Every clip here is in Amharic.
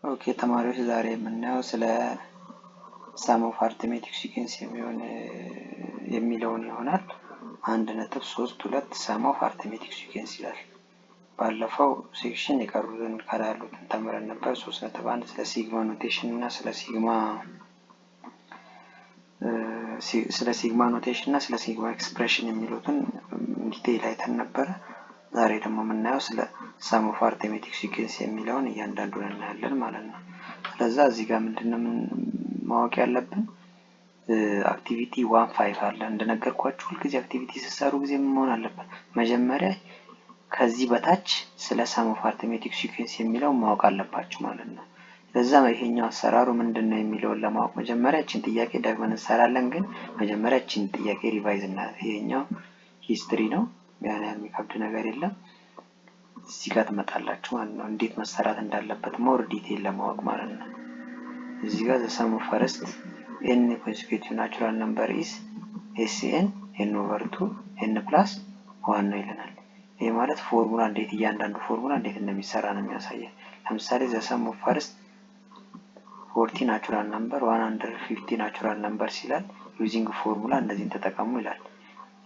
ኦኬ ተማሪዎች ዛሬ የምናየው ስለ ሰም ኦፍ አርትሜቲክ ሲኩዌንስ የሚለውን ይሆናል። 1.32 ሰም ኦፍ አርትሜቲክ ሲኩዌንስ ይላል። ባለፈው ሴክሽን የቀሩትን ከላይ ያሉትን ተምረን ነበር። 3.1 ስለ ሲግማ ኖቴሽን እና ስለ ሲግማ ኤክስፕሬሽን የሚሉትን ዲቴይል አይተን ነበረ። ዛሬ ደግሞ የምናየው ስለ ሰም ኦፍ አርትሜቲክ ሲኩዌንስ የሚለውን እያንዳንዱን እናያለን ማለት ነው። ስለዚህ እዚህ ጋር ምንድነው ማወቅ ያለብን አክቲቪቲ 1.5 አለ። እንደነገርኳችሁ ሁልጊዜ አክቲቪቲ ሲሰሩ ጊዜ ምን መሆን አለበት? መጀመሪያ ከዚህ በታች ስለ ሰም ኦፍ አርትሜቲክ ሲኩዌንስ የሚለው ማወቅ አለባችሁ ማለት ነው። ለዛ ይሄኛው አሰራሩ ምንድነው የሚለውን ለማወቅ መጀመሪያ እቺን ጥያቄ ደግመን እንሰራለን። ግን መጀመሪያ እቺን ጥያቄ ሪቫይዝ እናደርግ። ይሄኛው ሂስትሪ ነው፣ ያን የሚከብድ ነገር የለም። እዚህ ጋር ትመጣላችሁ ማለት ነው፣ እንዴት መሰራት እንዳለበት ሞር ዲቴይል ለማወቅ ማለት ነው። እዚህ ጋር the sum of first n consecutive natural number is SN n over 2 n plus 1 ነው ይለናል። ይሄ ማለት ፎርሙላ እንዴት እያንዳንዱ ፎርሙላ እንዴት እንደሚሰራ ነው የሚያሳየው። ለምሳሌ the sum of first 40 natural number 150 natural numbers ይላል። using ፎርሙላ እንደዚህን ተጠቀሙ ይላል።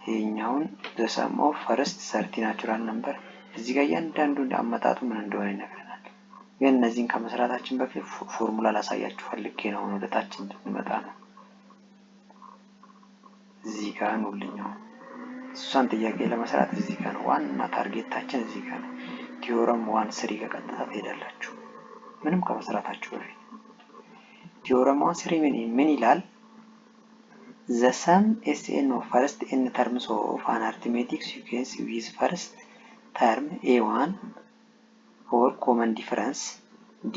ይሄኛውን the sum of first 30 natural number እዚህ ጋር እያንዳንዱ አመጣጡ ምን እንደሆነ ይነግረናል። ግን እነዚህን ከመስራታችን በፊት ፎርሙላ ላሳያችሁ ፈልጌ ነው ወደታች እንድንመጣ ነው። እዚህ ጋር ነው እሷን ጥያቄ ለመስራት እዚህ ጋር ነው ዋና ታርጌታችን፣ እዚህ ጋር ነው። ቲዮረም 1.3 ከቀጥታ ትሄዳላችሁ ምንም ከመስራታችሁ በፊት። ቲዮረም 1.3 ምን ይላል? the sum Sn of first n terms of an arithmetic sequence with first term a1 or common difference d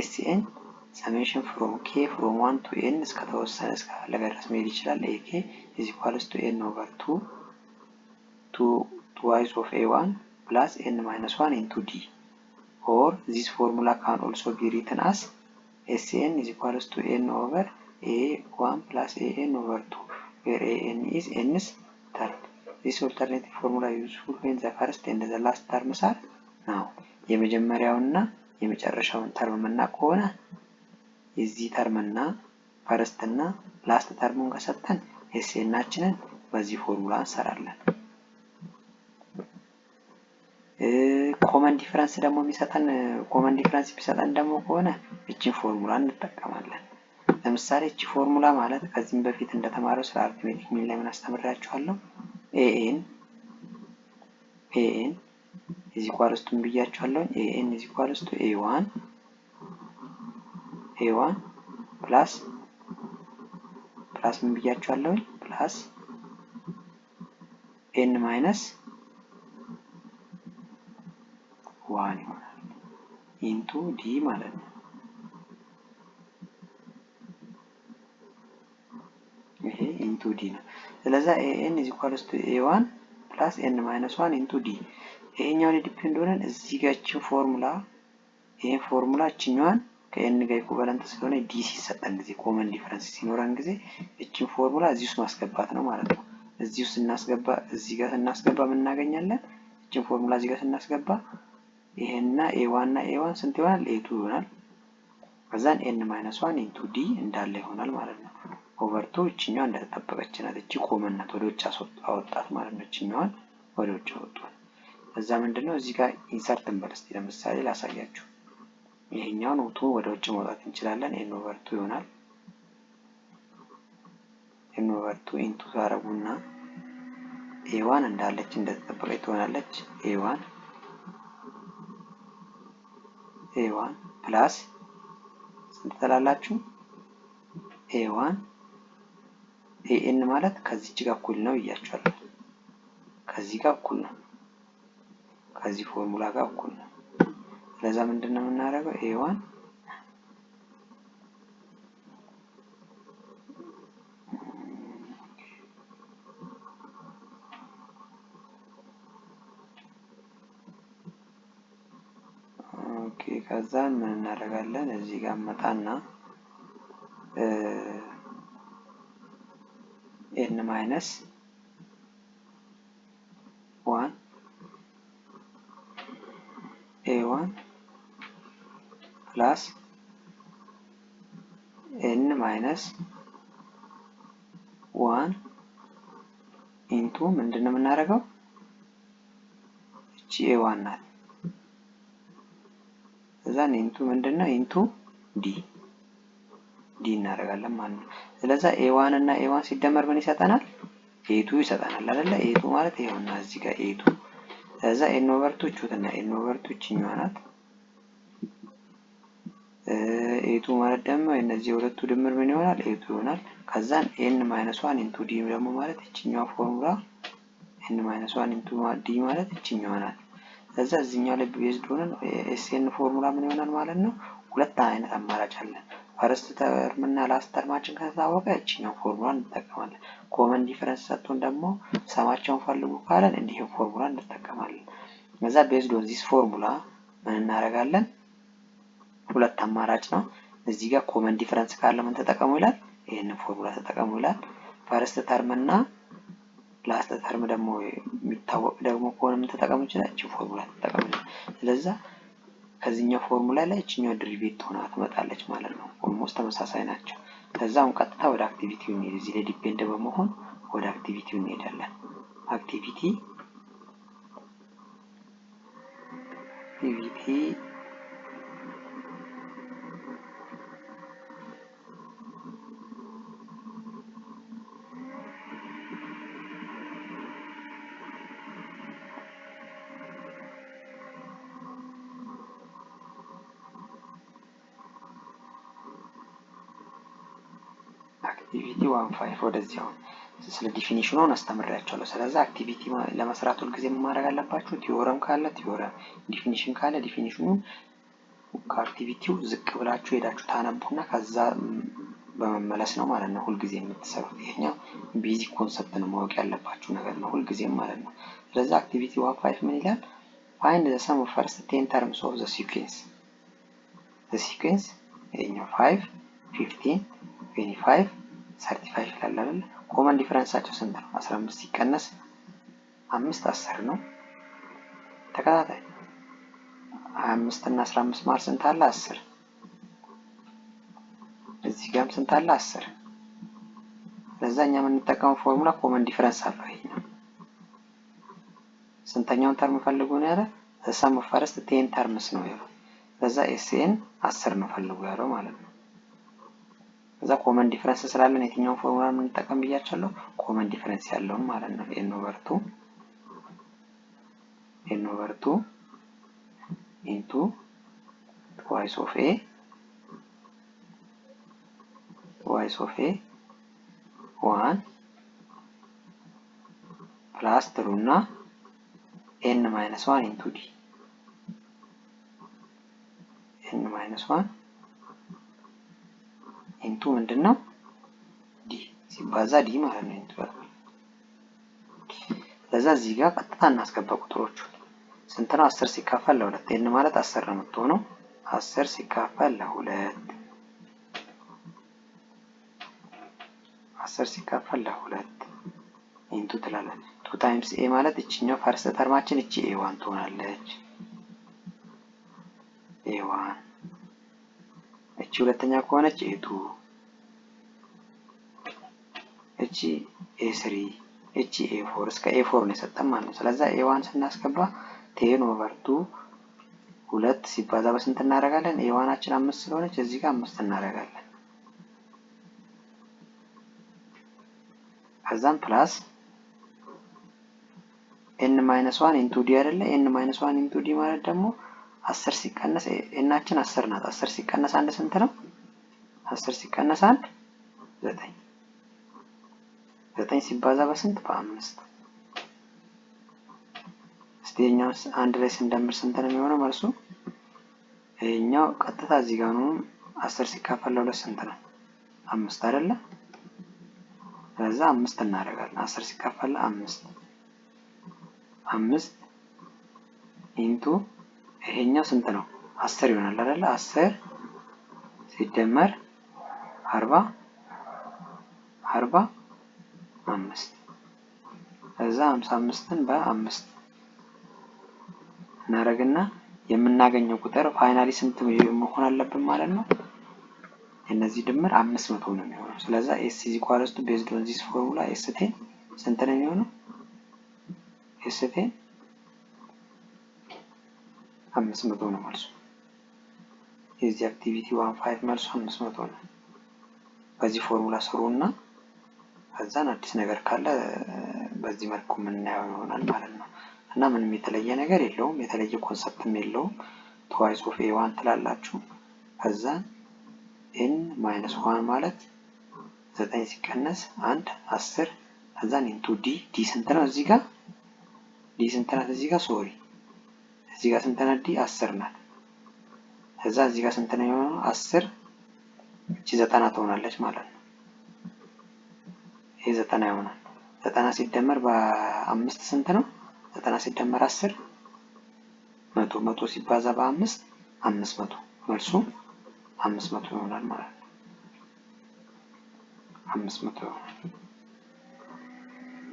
Sn summation from k from 1 to n እስከተወሰነ እስከፈለገ ድረስ መሄድ ይችላል። ak is equals to n over 2 to twice of a1 plus n minus 1 into d, or this formula can also be written as Sn is equals to n over a1 plus an over 2 where an is n's term. This alternative formula is useful when the first and the last terms are now. የመጀመሪያውና የመጨረሻውን ተርም እና ከሆነ የዚህ ተርምና ፈርስት እና ላስት ተርሙን ከሰጠን ኤስኤናችንን በዚህ ፎርሙላ እንሰራለን። ኮመን ዲፈረንስ ደግሞ የሚሰጠን ደግሞ ከሆነ እቺን ፎርሙላ እንጠቀማለን። ለምሳሌ እቺ ፎርሙላ ማለት ከዚህም በፊት እንደተማረው ስለ አርትሜቲክ ሚን ላይ ምን አስተምራችኋለሁ። an is equals to ብያችኋለሁ። an is equals to a1 plus ምን ብያችኋለሁ? plus n minus 1 ይሆናል into d ማለት ነው። ይሄ into d ነው። ስለዚህ an is equals to a1 plus n minus 1 into d። ይሄኛው ላይ ዲፔንድ ሆነን እዚህ ጋር ይሄን ፎርሙላ እቺኛዋን ከn ጋር ኢኩቫለንት ስለሆነ d ሲሰጠን ጊዜ ኮመን ዲፈረንስ ሲኖረን ጊዜ እቺን ፎርሙላ እዚህ ውስጥ ማስገባት ነው ማለት ነው። እዚህ ውስጥ ስናስገባ እዚህ ጋር ስናስገባ ምን እናገኛለን? እቺን ፎርሙላ እዚህ ጋር ስናስገባ ይሄና a1 እና a1 ስንት ይሆናል? a2 ይሆናል። ከዛን n minus 1 into d እንዳለ ይሆናል ማለት ነው። ኦቨር 2 እቺኛዋ እንደተጠበቀች ናት። እቺ ኮመን ናት፣ ወደ ውጭ አወጣት ማለት ነው። እቺኛዋን ወደ ውጭ አወጣት። ከዛ ምንድነው እዚህ ጋር ኢንሰርት እንበልስቲ ለምሳሌ ላሳያችሁ። ይሄኛውን ኦቶ ወደ ውጭ ማውጣት እንችላለን። n over 2 ይሆናል። n over 2 into ታረጉና a1 እንዳለች እንደተጠበቀች ትሆናለች። a1 plus ስንት ትላላችሁ? a1 an ማለት ከዚች ጋር እኩል ነው እያችኋለሁ። ከዚህ ጋር እኩል ነው፣ ከዚህ ፎርሙላ ጋር እኩል ነው። ለዛ ምንድነው የምናደርገው? a1 ኦኬ ከዛ ምን እናደርጋለን? እዚህ ጋር መጣና n minus 1 a1 plus ማይነስ 1 ኢንቱ ምንድነው የምናደርገው? እቺ a1 ናት። ከዛ ኢንቱ ምንድነው? ኢንቱ ዲ እናደርጋለን ማለት ነው። ስለዚህ a1 እና a1 ሲደመር ምን ይሰጠናል? a2 ይሰጠናል አይደለ? a2 ማለት ይሄውና እዚህ ጋር a2 ከዛ n ኦቨር 2 ቹትና n ኦቨር 2 እቺኛዋ ናት። a2 ማለት ደግሞ እነዚህ ሁለቱ ድምር ምን ይሆናል? a2 ይሆናል። ከዛን n - 1 ኢንቱ ዲ ደግሞ ማለት እቺኛዋ ፎርሙላ n - 1 ኢንቱ ዲ ማለት እቺኛዋ ናት። ከዛ እዚህኛው ላይ ቤዝድ ሆነን ኤስኤን ፎርሙላ ምን ይሆናል ማለት ነው? ሁለት አይነት አማራጭ አለ። ፈርስት ተርም እና ላስት ተርማችን ከታወቀ እቺኛው ፎርሙላ እንጠቀማለን። ኮመን ዲፈረንስ ሰጥቶን ደግሞ ሰማቸውን ፈልጉ ካለን እንዲህ ፎርሙላ እንጠቀማለን። ከዛ ቤዝድ ኦን ዚስ ፎርሙላ ምን እናደርጋለን? ሁለት አማራጭ ነው። እዚህ ጋር ኮመን ዲፈረንስ ካለ ምን ተጠቀሙ ይላል? ይሄንን ፎርሙላ ተጠቀሙ ይላል። ፈርስት ተርም እና ላስት ተርም ደግሞ የሚታወቅ ደግሞ ከሆነ ምን ተጠቀሙ ይችላል? እቺ ፎርሙላ ተጠቀሙ ይላል። ስለዚህ ከዚህኛው ፎርሙላ ላይ እቺኛው ድሪቬት ሆና ትመጣለች ማለት ነው። ኦልሞስት ተመሳሳይ ናቸው። ከዛም ቀጥታ ወደ አክቲቪቲው እንሄድ። እዚህ ላይ ዲፔንድ በመሆን ወደ አክቲቪቲው እንሄዳለን። አክቲቪቲ አክቲቪቲ 15 ወደዚህ አሁን ስለ ዲፊኒሽኑን አስተምራችኋለሁ። ስለዚህ አክቲቪቲ ለመስራት ሁሉ ጊዜ ማድረግ አለባችሁ። ቲዮረም ካለ ቲዮረም፣ ዲፊኒሽን ካለ ዲፊኒሽኑን ከአክቲቪቲው ዝቅ ብላችሁ ሄዳችሁ ታነቡና ከዛ በመመለስ ነው ማለት ነው ሁሉ ጊዜ የምትሰሩት። ይሄኛው ቤዚክ ኮንሰፕት ነው፣ ማወቅ ያለባችሁ ነገር ነው ሁሉ ጊዜም ማለት ነው። ስለዚህ አክቲቪቲ 15 ምን ይላል? find the sum of first 10 terms of the sequence ይሄኛው 5 15 25 35 ይላል አይደል? ኮመን ዲፈረንሳቸው ስንት ነው? 15 ሲቀነስ 5 10 ነው። ተከታታይ 25 እና 15 ማለት ስንት አለ? 10። እዚህ ጋርም ስንት አለ? 10። ለዛኛ የምንጠቀመው ፎርሙላ ኮመን ዲፈረንስ አለው። ይሄኛው ስንተኛውን ተርም ፈልጉ ነው ያለ? the sum of first 10 terms ነው ያለው። ለዛ ኤስኤን 10 ነው ፈልጉ ያለው ማለት ነው። እዛ ኮመን ዲፈረንስ ስላለን የትኛውን ፎርሙላ የምንጠቀም ብያቻለሁ? ኮመን ዲፈረንስ ያለውን ማለት ነው። n over 2 into twice of a 1 plus true እና n - 1 into d n - 1 ኢንቱ ምንድነው? ዲ ሲባዛ ዲ ማለት ነው። ኢንቱ ለዛ እዚህ ጋር ቀጥታ እናስገባ ቁጥሮቹ ስንት ነው? 10 ሲካፈል ለ2 n ማለት 10 ነው የምትሆነው። 10 ሲካፈል ለ2 ኢንቱ ትላለን 2 ታይምስ a ማለት እቺኛው ፈርስት ተርማችን እቺ a1 ትሆናለች። a1 እቺ ሁለተኛ ከሆነች a2 እቺ a3 እቺ a4 እስከ a4 ነው የሰጠን ማለት ነው። ስለዚህ a1 ስናስገባ 10 over 2 2 ሲባዛ በስንት እናደርጋለን? a1አችን 5 ስለሆነች እዚህ ጋር 5 እናደርጋለን። ከዛም ፕላስ n - 1 into d አይደለ? n - 1 into d ማለት ደግሞ 10 ሲቀነስ እናችን 10 ናት። 10 ሲቀነስ 1 ስንት ነው? 10 ሲቀነስ 1 9 9 ሲባዛ በስንት? በ5 እስቲኛው አንድ ላይ ስንደምር ስንት ነው የሚሆነው መልሱ? ይሄኛው ቀጥታ እዚህ ጋር ነው። 10 ሲካፈል ለ2 ስንት ነው? 5 አይደለ? ስለዚህ 5 እናደርጋለን። 10 ሲካፈል ለ5 5 ኢንቱ ይሄኛው ስንት ነው? 10 ይሆናል አይደለ? 10 ሲደመር 40 5 ከዛ 55ን በ5 እናደርግና የምናገኘው ቁጥር ፋይናሊ ስንት መሆን አለብን ማለት ነው? እነዚህ ድምር 500 ነው የሚሆነው። ስለዚህ s is equals to based on this formula s10 ስንት ነው የሚሆነው? s10 500 ነው መልሱ። የዚህ አክቲቪቲ 15 መልሱ 500 ነው። በዚህ ፎርሙላ ስሩና ከዛን አዲስ ነገር ካለ በዚህ መልኩ የምናየው ይሆናል ማለት ነው። እና ምንም የተለየ ነገር የለውም፣ የተለየ ኮንሰፕትም የለውም። twice of a1 ትላላችሁ። ከዛ n-1 ማለት 9 ሲቀነስ 1 10 ከዛን ኢንቱ ዲ ስንት ነው እዚህ ጋር? ዲ ስንት ናት እዚህ ጋር? ሶሪ እዚህ ጋር ስንት ናት? ዲ 10 ናት። ከዛ እዚህ ጋር ስንት ነው የሚሆነው? 10 እቺ 90 ትሆናለች ማለት ነው። ይሄ 90 ይሆናል። 90 ሲደመር በ5 ስንት ነው? 90 ሲደመር 10 100 ሲባዛ በ5 500 መልሱ 500 ይሆናል ማለት ነው። 500 ይሆናል።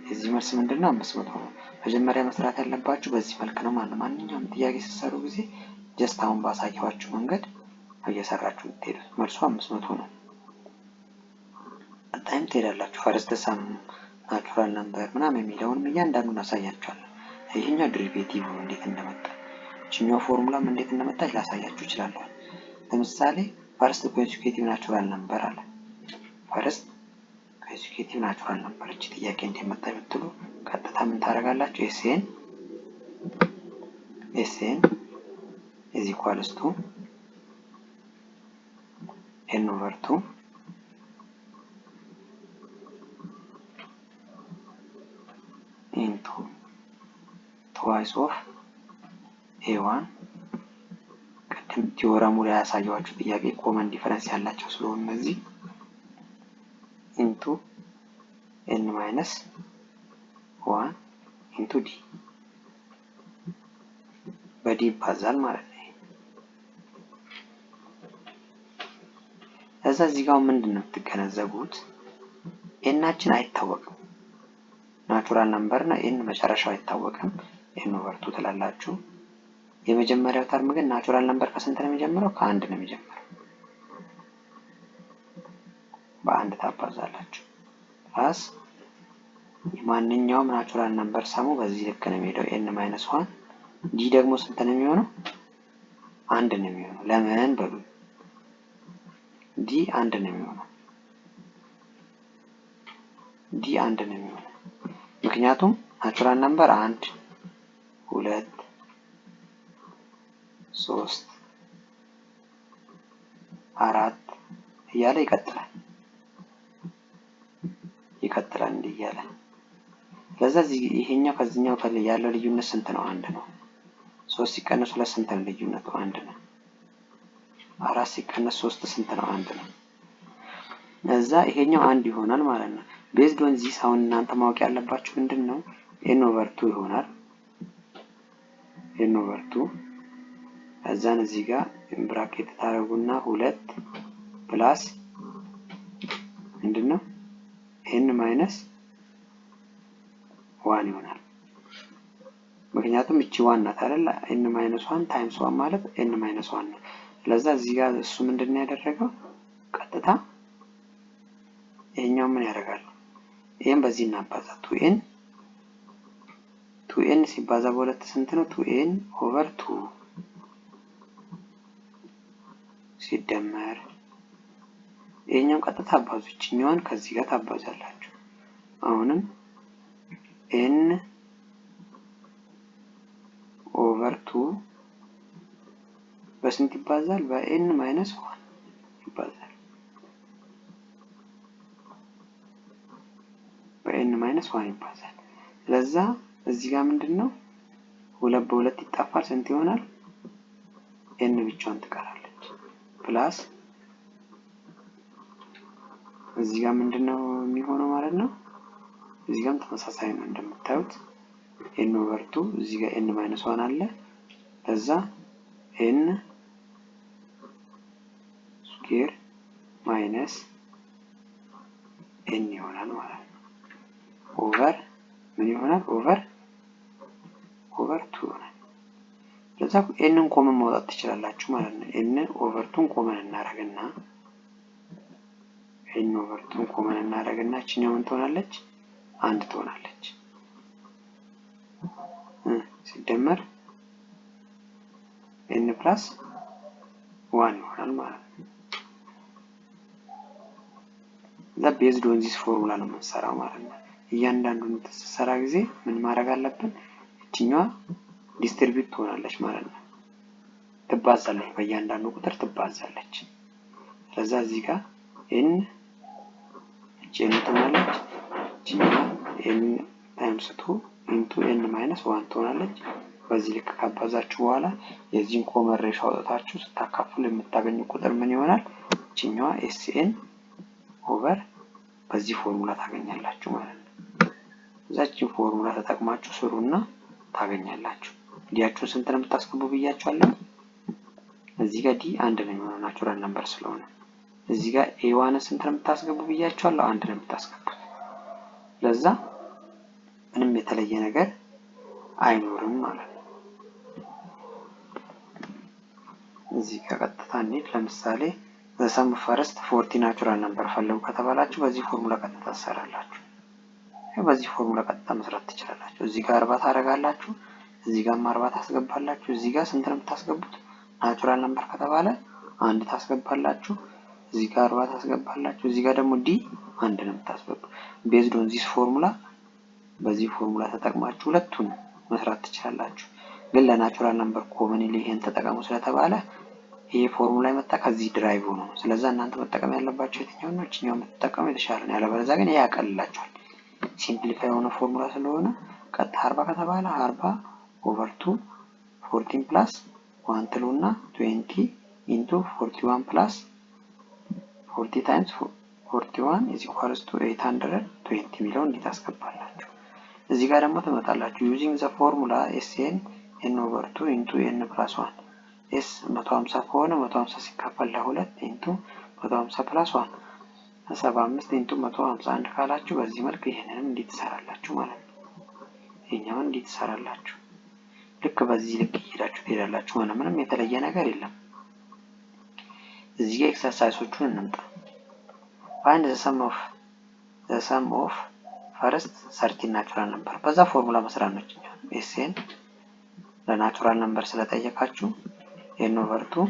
የዚህ መልስ ምንድነው? 500 ነው። መጀመሪያ መስራት ያለባችሁ በዚህ መልክ ነው ማለት ነው። ማንኛውም ጥያቄ ሲሰሩ ጊዜ ጀስት አሁን ባሳየኋችሁ መንገድ እየሰራችሁ ትሄዱት። መልሱ 500 ነው። ታይም ትሄዳላችሁ። ፈርስት ሰም ናቹራል ነምበር ምናምን የሚለውንም እያንዳንዱን አሳያችኋለሁ። ይሄኛው ዴሪቬቲቭ እንዴት እንደመጣ እቺኛው ፎርሙላም እንዴት እንደመጣች ላሳያችሁ እችላለሁ። ለምሳሌ ፈርስት ኮንሲኩቲቭ ናቹራል ነምበር አለ። ፈርስት ኮንሲኩቲቭ ናቹራል ነምበር እቺ ጥያቄ እንዴት መጣ ብትሉ ቀጥታ ምን ታደርጋላችሁ? sn is equals to n/2 into twice of a1 ቅድም ቲዮረሙ ላይ ያሳየኋችሁ ጥያቄ ኮመን ዲፈረንስ ያላቸው ስለሆነ እነዚህ into n-1 into d በዲ ይባዛል ማለት ነው። እዚህ ጋር ምንድነው የምትገነዘቡት? ኤናችን አይታወቅም። ናቹራል ነምበር እና ኤን መጨረሻው አይታወቅም። n/2 ትላላችሁ። የመጀመሪያው ተርም ግን ናቹራል ነምበር ከስንት ነው የሚጀምረው? ከአንድ ነው የሚጀምረው። በአንድ ታባዛላችሁ። ፕላስ ማንኛውም ናቹራል ነምበር ሰሙ በዚህ ልክ ነው የሚሄደው። n-1 ዲ ደግሞ ስንት ነው የሚሆነው? አንድ ነው የሚሆነው። ለምን በሉ ዲ አንድ ነው የሚሆነው። ዲ አንድ ነው የሚሆነው ምክንያቱም ናቹራል ነምበር 1 2 3 4 እያለ ይቀጥላል እንዲህ እያለ። ስለዚህ ይሄኛው ከዚህኛው ያለው ልዩነት ስንት ነው? 1 ነው። 3 ሲቀነስ 2 ስንት ነው ልዩነቱ? 1 ነው። 4 ሲቀነስ 3 ስንት ነው? 1 ነው። እዛ ይሄኛው 1 ይሆናል ማለት ነው። ቤዝድ ኦን ዚስ አሁን እናንተ ማወቅ ያለባችሁ ምንድነው? n/2 ይሆናል። n/2 እዛን እዚህ ጋር ብራኬት ታረጉና 2 ፕላስ ምንድነው n-1 ይሆናል። ምክንያቱም እቺ 1 ናት አይደል? n-1 ታይምስ 1 ማለት n-1 ነው። ስለዚህ እዚህ ጋር እሱ ምንድነው ያደረገው? ቀጥታ ይሄኛው ምን ያደርጋል? ይሄን በዚህ እናባዛ 2n ሲባዛ በሁለት ስንት ነው? 2n/2 ሲደመር ይሄኛው ቀጥታ አባዙ እቺኛዋን ከዚህ ጋር ታባዛላችሁ። አሁንም n/2 በስንት ይባዛል? በn-1 ይባዛል። በn-1 ይባዛል። ለዛ እዚህ ጋር ምንድነው 2 በ2 ይጣፋል። ስንት ይሆናል? n ብቻዋን ትቀራለች። ፕላስ እዚህ ጋር ምንድነው የሚሆነው ማለት ነው? እዚህ ጋርም ተመሳሳይ ነው እንደምታዩት n/2 እዚህ ጋር n-1 አለ። ለዛ n ስኩዌር ማይነስ n ይሆናል ማለት ነው። ኦቨር ምን ይሆናል? ኦቨር 2 ይሆናል። ለዛ n ኮመን ማውጣት ትችላላችሁ ማለት ነው። n ኦቨር 2 ኮመን እናደርግና ኤን ኦቨር ቱን ኮመን እናደርግና እቺኛው ምን ትሆናለች? አንድ ትሆናለች ሲደመር ኤን ፕላስ 1 ይሆናል ማለት ነው። ቤዝድ ኦን ዚስ ፎርሙላ ነው የምንሰራው ማለት ነው። እያንዳንዱን ተሰራ ጊዜ ምን ማድረግ አለብን? እቺኛዋ ዲስትሪቢዩት ትሆናለች ማለት ነው። ትባዛለች፣ በእያንዳንዱ ቁጥር ትባዛለች። ስለዚህ እዚህ ጋር ኤን ኤን ትሆናለች፣ እቺኛዋ ኤን ታይምስ 2 ኢንቱ ኤን ማይነስ 1 ትሆናለች። በዚህ ልክ ካባዛችሁ በኋላ የዚህን ኮመን ሬሾ አውጥታችሁ ስታካፍሉ የምታገኙ ቁጥር ምን ይሆናል? እቺኛዋ ኤስኤን ኦቨር በዚህ ፎርሙላ ታገኛላችሁ ማለት ነው። እዛችን ፎርሙላ ተጠቅማችሁ ስሩና ታገኛላችሁ። ዲያችሁን ስንት ነው የምታስገቡ ብያችኋለሁ? እዚህ ጋር ዲ አንድ ነው የሚሆነው ናቹራል ነምበር ስለሆነ። እዚህ ጋር ኤ1 ስንት ነው የምታስገቡ ብያችኋለሁ? አንድ ነው የምታስገቡት። ለዛ ምንም የተለየ ነገር አይኖርም ማለት ነው። እዚህ ጋር ቀጥታ እንሂድ። ለምሳሌ ዘሰም ፈርስት 40 ናቹራል ነምበር ፈልጉ ከተባላችሁ በዚህ ፎርሙላ ቀጥታ ትሰራላችሁ። በዚህ ፎርሙላ ቀጥታ መስራት ትችላላችሁ። እዚህ ጋር 40 ታደርጋላችሁ፣ እዚህ ጋር 40 ታስገባላችሁ። እዚህ ጋር ስንት ነው የምታስገቡት? ናቹራል ነምበር ከተባለ አንድ ታስገባላችሁ፣ እዚህ ጋር 40 ታስገባላችሁ። እዚህ ጋር ደግሞ ዲ አንድ ነው የምታስገቡት። ቤዝድ ኦን ዚስ ፎርሙላ በዚህ ፎርሙላ ተጠቅማችሁ ሁለቱን መስራት ትችላላችሁ። ግን ለናቹራል ነምበር ኮመንሊ ይሄን ተጠቀሙ ስለተባለ ይሄ ፎርሙላ የመጣ ከዚህ ድራይቭ ነው። ስለዚህ እናንተ መጠቀም ያለባችሁ የትኛው ነው? እቺኛው የምትጠቀሙ የተሻለ ነው። ያለበለዚያ ግን ይሄ ያቀልላችኋል። ሲምፕሊፋይ የሆነ ፎርሙላ ስለሆነ ቀጥታ 40 ከተባለ 40 ኦቨር 2 14 ፕላስ 1 ትሉና 20 ኢንቱ 41 ፕላስ 40 ታይምስ 41 is equals to 820 ሚለው እንዴት አስገባላችሁ። እዚህ ጋር ደግሞ ትመጣላችሁ using the formula SN n over 2 into n plus 1 s 150 ከሆነ 150 ሲካፈል ለ2 ኢንቱ 150 ፕላስ 1 75 ኢንቱ 151 ካላችሁ በዚህ መልኩ ይሄንንም እንዴት ትሰራላችሁ ማለት ነው። ይሄኛውን እንዴት ትሰራላችሁ? ልክ በዚህ ልክ እየሄዳችሁ ትሄዳላችሁ ማለት ምንም የተለየ ነገር የለም። እዚህ ጋር ኤክሰርሳይሶቹን እንምጣ። find the sum of first 13 ናቹራል ነምበር በዛ ፎርሙላ መስራት ነው። ኤስኤን ለናቹራል ነምበር ስለጠየቃችሁ n over 2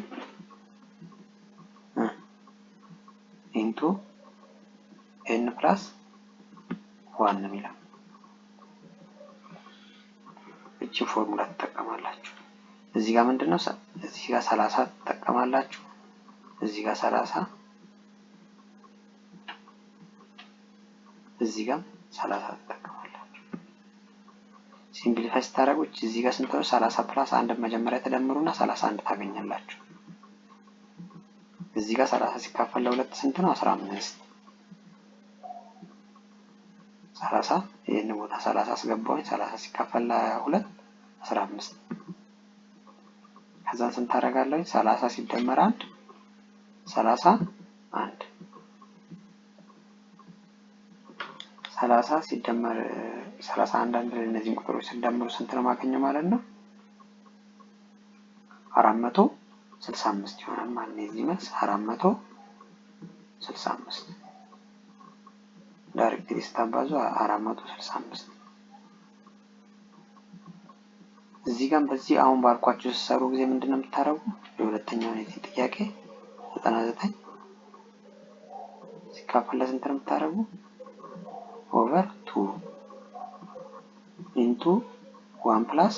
into n plus 1 ነው የሚለው። እቺ ፎርሙላ ተጠቀማላችሁ። እዚህ ጋር ምንድነው? እዚህ ጋር 30 ተጠቀማላችሁ፣ እዚህ ጋር 30፣ እዚህ ጋር 30 ተጠቀማላችሁ። ሲምፕሊፋይ ስታደርጉ እዚህ ጋር ስንት ነው? 30 ፕላስ 1 መጀመሪያ ተደምሩና 31 ታገኛላችሁ። እዚህ ጋር 30 ሲካፈል ለ2 ስንት ነው? 15። 30 ይሄን ቦታ 30 አስገባውኝ 30 ሲካፈል ለ2 15። ከዛ ስንት ታደርጋለሁ? 30 ሲደመር 1 31 30 ሲደመር 31 አንድ ላይ እነዚህን ቁጥሮች ሲደመሩ ስንት ነው ማገኘው ማለት ነው? 465 ይሆናል ማለት ነው። እዚህ መልስ 465 ዳይሬክትሊ ስታባዙ 465። እዚህ ጋር በዚህ አሁን ባልኳችሁ ሲሰሩ ጊዜ ምንድነው የምታረጉ? የሁለተኛው ነው ጥያቄ 99 ሲካፈል ለስንት ነው የምታረጉ? over 2 into 1 plus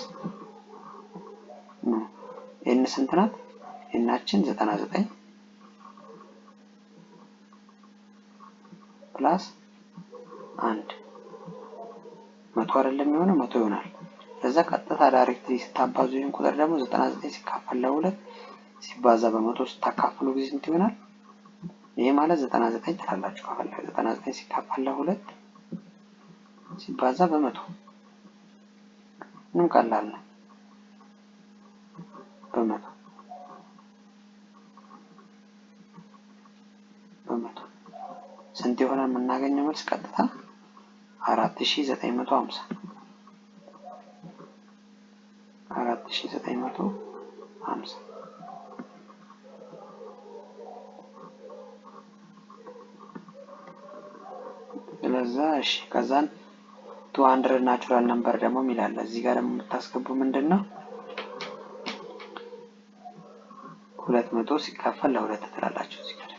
n ስንት ናት? እናችን 99 ፕላስ 1 100 አይደለም የሚሆነው 100 ይሆናል። ለዛ ቀጥታ ዳይሬክትሊ ስታባዙ ይሄን ቁጥር ደግሞ 99 ሲካፈል ለ2 ሲባዛ በ100 ስታካፍሉ ጊዜ ስንት ይሆናል? ይሄ ማለት 99 ትላላችሁ ካፈለ 99 ሲካፈል ለ2 ሲባዛ በ100 ምንም ቀላል ነው። በ100 ስንት ይሆናል የምናገኘው መልስ? ቀጥታ 4950 4950። ስለዛ እሺ ከዛን 200 ናቹራል ነምበር ደግሞ ሚላል እዚህ ጋር ደግሞ የምታስገቡ ምንድነው 200 ሲካፈል ለ2 ትላላችሁ እዚህ ጋር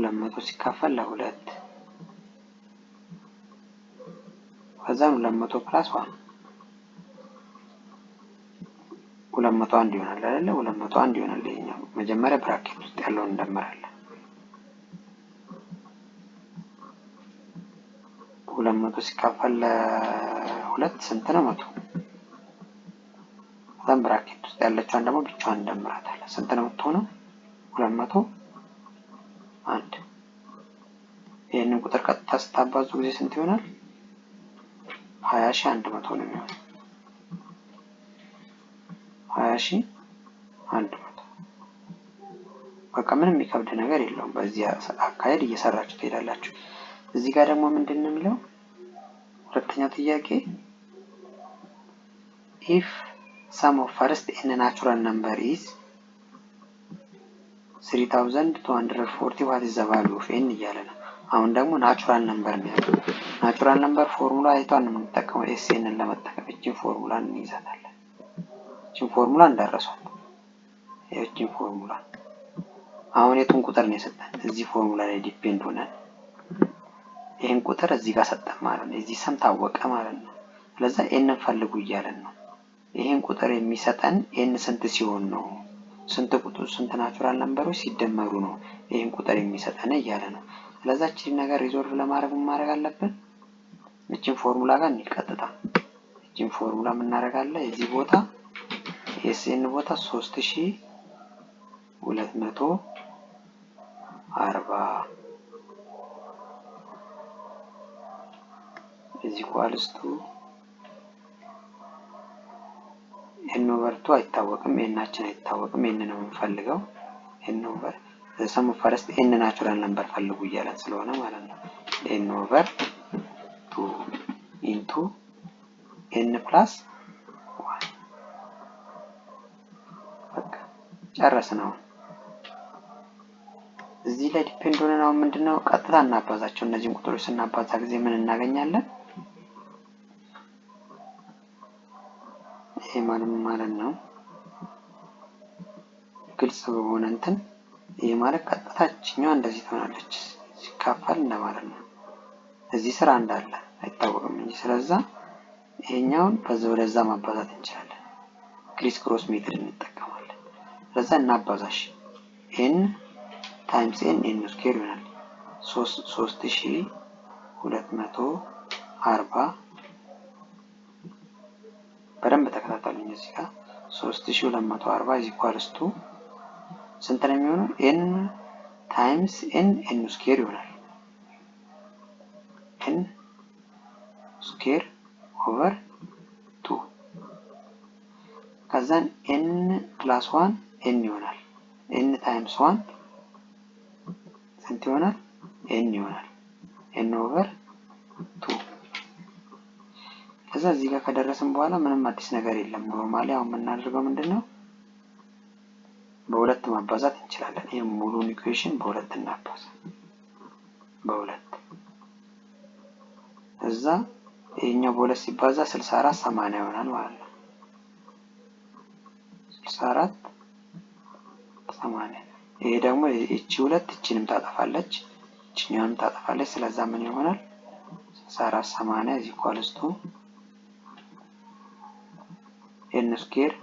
200 ሲካፈል ለ2 ከዛን 200 ፕላስ 1 201 ይሆናል አይደል 201 ይሆናል ይሄኛው መጀመሪያ ብራኬት ውስጥ ያለውን እንደምራለን 200 ሲካፈል ለ2 ስንት ነው 100 ከዛን ብራኬት ውስጥ ያለችውን ደግሞ ብቻዋን እንደምራታለን ስንት ነው የምትሆነው 201 ይሄንን ቁጥር ቀጥታ ስታባዙ ጊዜ ስንት ይሆናል 20100 ነው የሚሆነው 20100 በቃ ምንም የሚከብድ ነገር የለውም በዚህ አካሄድ እየሰራችሁ ትሄዳላችሁ እዚህ ጋር ደግሞ ምንድነው የሚለው ሁለተኛው ጥያቄ if sum of first n natural number is 3240 what is the value of n እያለ ነው አሁን ደግሞ ናቹራል ነምበር ነው ናቹራል ነምበር ፎርሙላ አይቷን ነው የምንጠቀመው ኤስኤን ለመጠቀም እቺን ፎርሙላ እንይዛታለን እቺን ፎርሙላ እንዳረሷት እቺን ፎርሙላ አሁን የቱን ቁጥር ነው የሰጠን እዚህ ፎርሙላ ላይ ዲፔንድ ሆነ ይሄን ቁጥር እዚህ ጋር ሰጠን ማለት ነው እዚህ ሰም ታወቀ ማለት ነው ስለዚህ ኤን ፈልጉ እያለን ነው ይሄን ቁጥር የሚሰጠን ኤን ስንት ሲሆን ነው ስንት ቁጥር ስንት ናቹራል ነምበሮች ሲደመሩ ነው ይሄን ቁጥር የሚሰጠን እያለ ነው ስለዚህ እቺን ነገር ሪዞልቭ ለማድረግ ማድረግ አለብን እቺን ፎርሙላ ጋር እንቀጥታ እቺን ፎርሙላ ምን እናደርጋለን እዚህ ቦታ ኤስኤን ቦታ 3240 is equals to n over 2 አይታወቅም ኤናችን አይታወቅም ኤን ነው የምንፈልገው n over the sum of first n natural number ፈልጉ እያለን ስለሆነ ማለት ነው n over 2 into n plus 1 በቃ ጨረስነው እዚህ ላይ ዲፔንድ ሆነናው ምንድነው ቀጥታ እናባዛቸው እነዚህን ቁጥሮች ስናባዛ ጊዜ ምን እናገኛለን ይሄ ማለት ነው ግልጽ በሆነ እንትን ይሄ ማለት ቀጥታችኛው እንደዚህ ትሆናለች ሲካፈል እንደማለት ነው እዚህ ስራ እንዳለ አይታወቅም እንጂ ስለዛ ይሄኛውን በዛው ለዛ ማባዛት እንችላለን ክሪስ ክሮስ ሜትድ እንጠቀማለን ስለዛ እናባዛሽ n times n square ይሆናል 3240 በደንብ ተከታተሉኝ እዚህ ጋር 3240 is equals to ስንት ነው የሚሆነው n times n square ይሆናል n square over 2 ከዛን n plus 1 n ይሆናል n times 1 ስንት ይሆናል n ይሆናል n over 2 ከዛ እዚህ ጋር ከደረስን በኋላ ምንም አዲስ ነገር የለም ኖርማሊ አሁን የምናደርገው ምንድነው በሁለት ማባዛት እንችላለን ይሄ ሙሉን ኢኩዌሽን በሁለት እናባዛ በሁለት እዛ ይሄኛው በሁለት ሲባዛ 64 80 ይሆናል ማለት ነው 64 80 ይሄ ደግሞ እቺ ሁለት እቺንም ታጠፋለች እቺኛውንም ታጠፋለች ስለዛ ምን ይሆናል 64 80 is equals to n square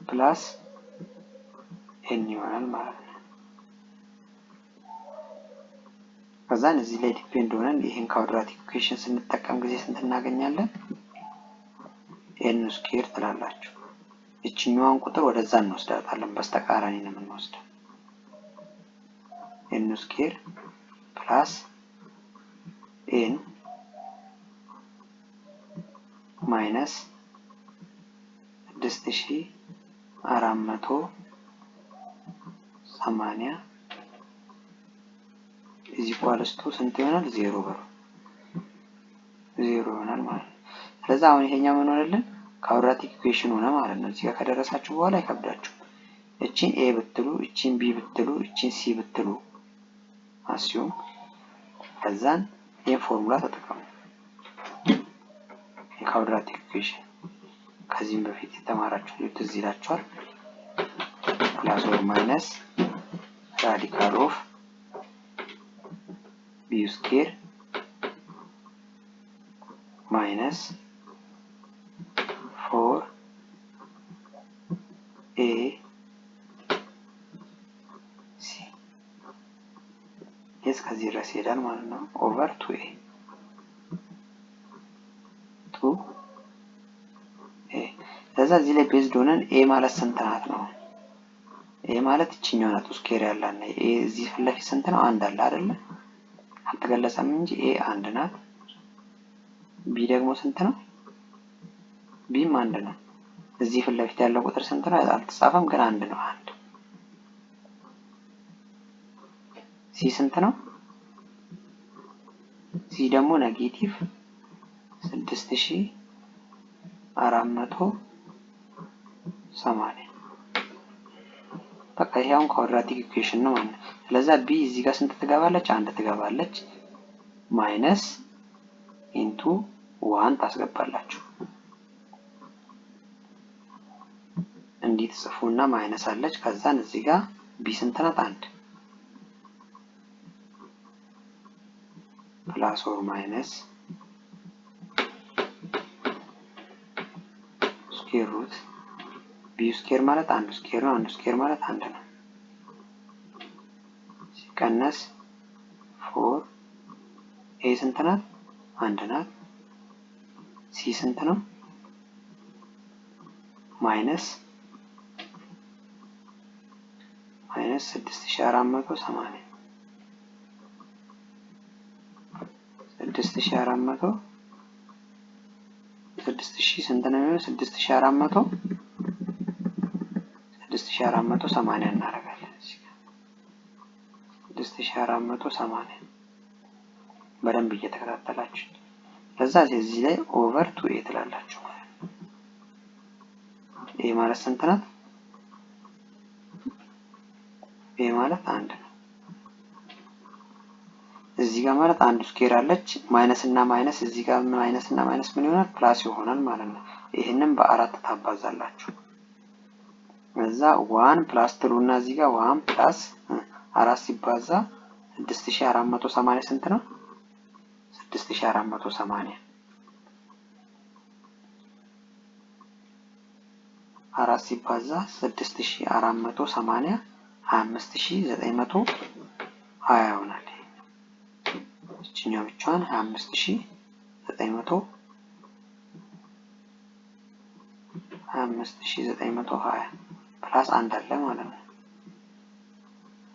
plus n ይሆናል ማለት ነው ከዛን እዚህ ላይ ዲፔንድ ሆነን ይሄን ኳድራቲክ ኢኩዌሽን ስንጠቀም ጊዜ ስንት እናገኛለን n square ትላላችሁ እቺኛዋን ቁጥር ወደዛ እንወስዳታለን በስተቃራኒ ነው የምንወስደው n square plus n minus 6480 is equals to ስንት ይሆናል 0 ብር 0 ይሆናል ማለት ነው ስለዚህ አሁን ይሄኛው ምን ሆነልን ኳድራቲክ ኢኩዌሽን ሆነ ማለት ነው እዚህ ጋር ከደረሳችሁ በኋላ አይከብዳችሁ እቺን ኤ ብትሉ እቺን ቢ ብትሉ እቺን ሲ ብትሉ አስዩም ከዛን ይሄን ፎርሙላ ተጠቀሙ። የኳድራቲክ ኢኩዌሽን ከዚህም በፊት የተማራችሁት ትዝ ይላችኋል። ፕላስ ኦር ማይነስ ራዲካል ኦፍ ቢ ስኩዌር ማይነስ 4 ኤ ሲ ከዚህ ድረስ ይሄዳል ማለት ነው። ኦቨር 2a 2a ለዛ እዚህ ላይ ቤዝድ ሆነን a ማለት ስንት ናት ነው? a ማለት እቺኛው ናት ስኩዌር ያላና a እዚህ ፊት ለፊት ስንት ነው? አንድ አለ አይደል? አልተገለጸም እንጂ a አንድ ናት። b ደግሞ ስንት ነው? bም አንድ ነው። እዚህ ፊት ለፊት ያለው ቁጥር ስንት ነው? አልተጻፈም ግን አንድ ነው። አንድ ሲ ስንት ነው? ሲ ደግሞ ኔጌቲቭ 6480 በቃ ይሄውን ኳድራቲክ ኢኩዌሽን ነው ማለት ነው። ስለዛ ቢ እዚህ ጋር ስንት ትገባለች? አንድ ትገባለች። ማይነስ ኢንቱ 1 ታስገባላችሁ። እንዲህ ትጽፉና ማይነስ አለች። ከዛን እዚህ ጋር ቢ ስንት ናት? አንድ ፕላስ ኦር ማይነስ ስኩዌር ሩት ቢ ስኩዌር ማለት አንድ ስኩዌር ነው። አንድ ስኩዌር ማለት አንድ ነው። ሲቀነስ 4 ኤ ስንት ናት? አንድ ናት። ሲ ስንት ነው? ማይነስ 6480 6400 6000 ስንት ነው የሚሆነው? 6480 እናደርጋለን። 6480 በደንብ እየተከታተላችሁ ለዛ እዚህ ላይ ኦቨር 2a ትላላችሁ ማለት ነው። a ማለት ስንት ናት? a ማለት አንድ ነው። እዚህ ጋር ማለት አንድ ስኩዌር አለች። ማይነስ እና ማይነስ እዚህ ጋር ማይነስ እና ማይነስ ምን ይሆናል? ፕላስ ይሆናል ማለት ነው። ይሄንን በ4 ታባዛላችሁ። እዛ 1 ፕላስ ትሉና እዚህ ጋር 1 ፕላስ 4 ሲባዛ 6480 ስንት ነው? 6480 4 ሲባዛ 6480 25920 ይሆናል። እቺኛው ብቻዋን 25920 ፕላስ አንድ አለ ማለት ነው።